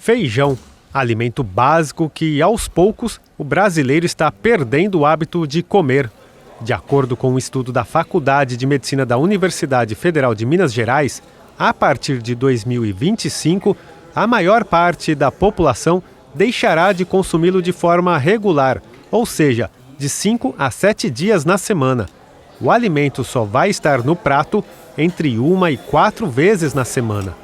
Feijão, alimento básico que, aos poucos, o brasileiro está perdendo o hábito de comer. De acordo com um estudo da Faculdade de Medicina da Universidade Federal de Minas Gerais, a partir de 2025, a maior parte da população deixará de consumi-lo de forma regular, ou seja, de 5 a 7 dias na semana. O alimento só vai estar no prato entre 1 e 4 vezes na semana.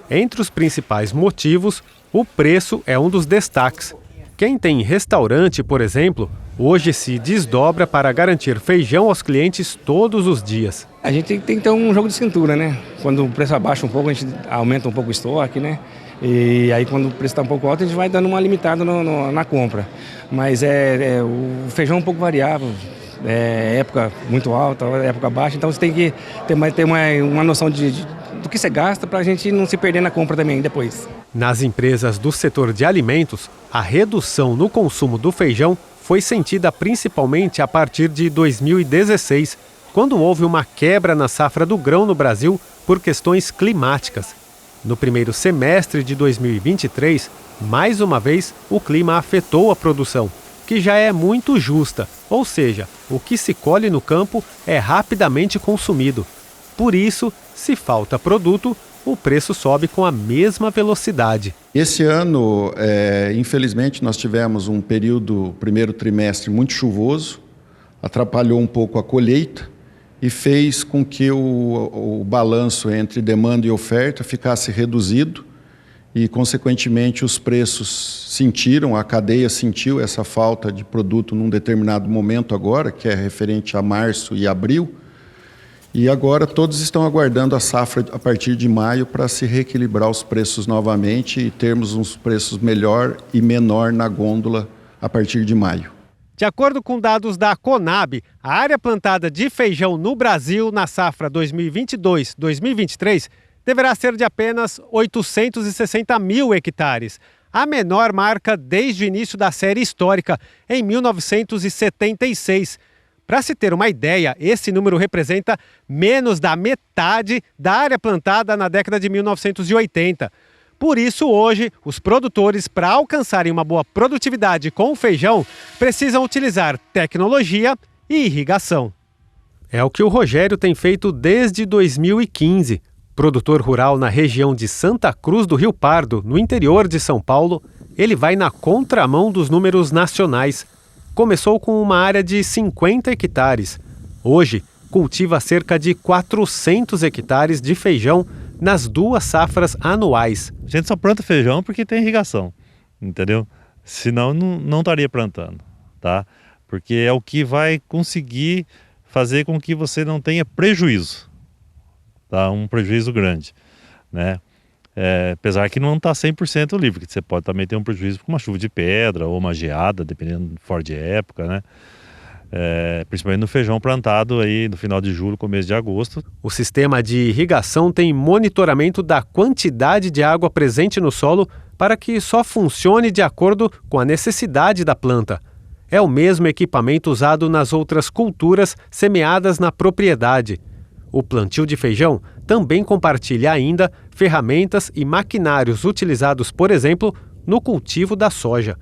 Entre os principais motivos, o preço é um dos destaques. Quem tem restaurante, por exemplo, hoje se desdobra para garantir feijão aos clientes todos os dias. A gente tem que ter um jogo de cintura, né? Quando o preço abaixa um pouco, a gente aumenta um pouco o estoque, né? E aí quando o preço está um pouco alto, a gente vai dando uma limitada na compra. Mas o feijão é um pouco variável. Época muito alta, época baixa, então você tem que ter uma noção do que você gasta para a gente não se perder na compra também depois. Nas empresas do setor de alimentos, a redução no consumo do feijão foi sentida principalmente a partir de 2016, quando houve uma quebra na safra do grão no Brasil por questões climáticas. No primeiro semestre de 2023, mais uma vez, o clima afetou a produção, que já é muito justa, ou seja, o que se colhe no campo é rapidamente consumido. Por isso, se falta produto, o preço sobe com a mesma velocidade. Esse ano, infelizmente, nós tivemos um primeiro trimestre muito chuvoso, atrapalhou um pouco a colheita e fez com que o balanço entre demanda e oferta ficasse reduzido e, consequentemente, os preços a cadeia sentiu essa falta de produto num determinado momento agora, que é referente a março e abril. E agora todos estão aguardando a safra a partir de maio para se reequilibrar os preços novamente e termos uns preços melhor e menor na gôndola a partir de maio. De acordo com dados da Conab, a área plantada de feijão no Brasil na safra 2022-2023 deverá ser de apenas 860 mil hectares, a menor marca desde o início da série histórica, em 1976. Para se ter uma ideia, esse número representa menos da metade da área plantada na década de 1980. Por isso, hoje, os produtores, para alcançarem uma boa produtividade com o feijão, precisam utilizar tecnologia e irrigação. É o que o Rogério tem feito desde 2015. Produtor rural na região de Santa Cruz do Rio Pardo, no interior de São Paulo, ele vai na contramão dos números nacionais. Começou com uma área de 50 hectares. Hoje, cultiva cerca de 400 hectares de feijão nas 2 safras anuais. A gente só planta feijão porque tem irrigação, entendeu? Senão não estaria plantando, tá? Porque é o que vai conseguir fazer com que você não tenha prejuízo, tá? Um prejuízo grande, né? Apesar que não está 100% livre, que você pode também ter um prejuízo com uma chuva de pedra ou uma geada, dependendo fora de época, né? Principalmente no feijão plantado aí no final de julho, começo de agosto. O sistema de irrigação tem monitoramento da quantidade de água presente no solo para que só funcione de acordo com a necessidade da planta. É o mesmo equipamento usado nas outras culturas semeadas na propriedade. O plantio de feijão também compartilha ainda ferramentas e maquinários utilizados, por exemplo, no cultivo da soja.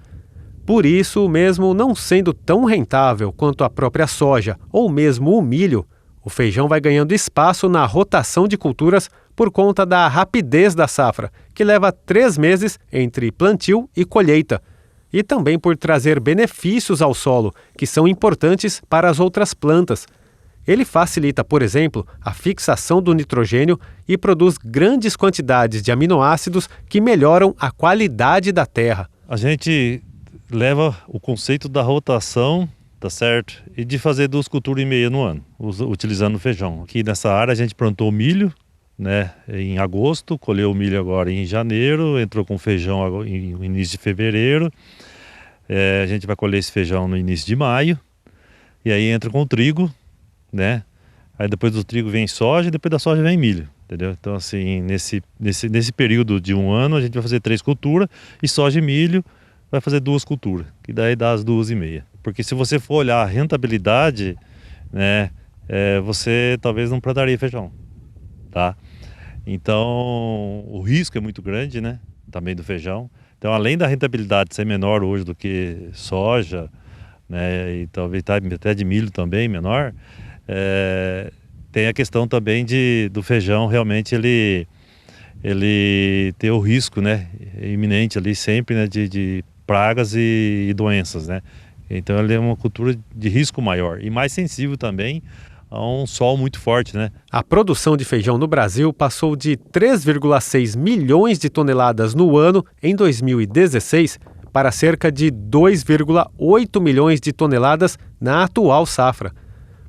Por isso, mesmo não sendo tão rentável quanto a própria soja ou mesmo o milho, o feijão vai ganhando espaço na rotação de culturas por conta da rapidez da safra, que leva 3 meses entre plantio e colheita, e também por trazer benefícios ao solo, que são importantes para as outras plantas. Ele facilita, por exemplo, a fixação do nitrogênio e produz grandes quantidades de aminoácidos que melhoram a qualidade da terra. A gente leva o conceito da rotação, tá certo? E de fazer 2 culturas e meia no ano, utilizando o feijão. Aqui nessa área a gente plantou milho, né, em agosto, colheu o milho agora em janeiro, entrou com feijão no início de fevereiro. A gente vai colher esse feijão no início de maio, e aí entra com o trigo, né? Aí depois do trigo vem soja e depois da soja vem milho, entendeu? Então assim, nesse período de um ano a gente vai fazer 3 culturas e soja e milho vai fazer 2 culturas, que daí dá as 2,5. Porque se você for olhar a rentabilidade, né, você talvez não plantaria feijão, tá? Então o risco é muito grande, né, também do feijão. Então, além da rentabilidade ser menor hoje do que soja, né, e talvez até de milho também menor, tem a questão também do feijão realmente ele ter o risco, né, iminente ali sempre, né, de pragas e doenças, né? Então ele é uma cultura de risco maior e mais sensível também a um sol muito forte, né? A produção de feijão no Brasil passou de 3,6 milhões de toneladas no ano em 2016 para cerca de 2,8 milhões de toneladas na atual safra.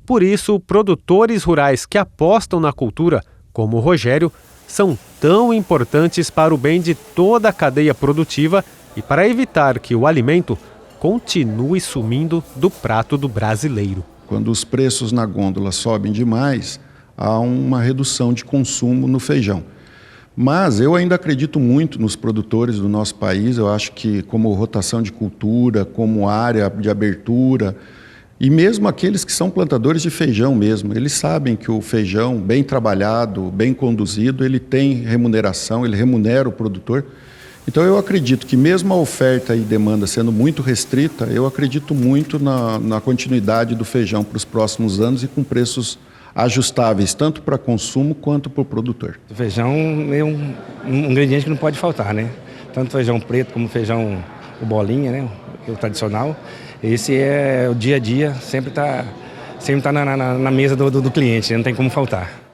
Por isso, produtores rurais que apostam na cultura, como o Rogério, são tão importantes para o bem de toda a cadeia produtiva e para evitar que o alimento continue sumindo do prato do brasileiro. Quando os preços na gôndola sobem demais, há uma redução de consumo no feijão. Mas eu ainda acredito muito nos produtores do nosso país. Eu acho que como rotação de cultura, como área de abertura, e mesmo aqueles que são plantadores de feijão mesmo, eles sabem que o feijão bem trabalhado, bem conduzido, ele tem remuneração, ele remunera o produtor. Então eu acredito que mesmo a oferta e demanda sendo muito restrita, eu acredito muito na continuidade do feijão para os próximos anos e com preços ajustáveis, tanto para consumo quanto para o produtor. O feijão é um ingrediente que não pode faltar, né? Tanto feijão preto como feijão o bolinha, né? O tradicional. Esse é o dia a dia, sempre tá na mesa do cliente, né? Não tem como faltar.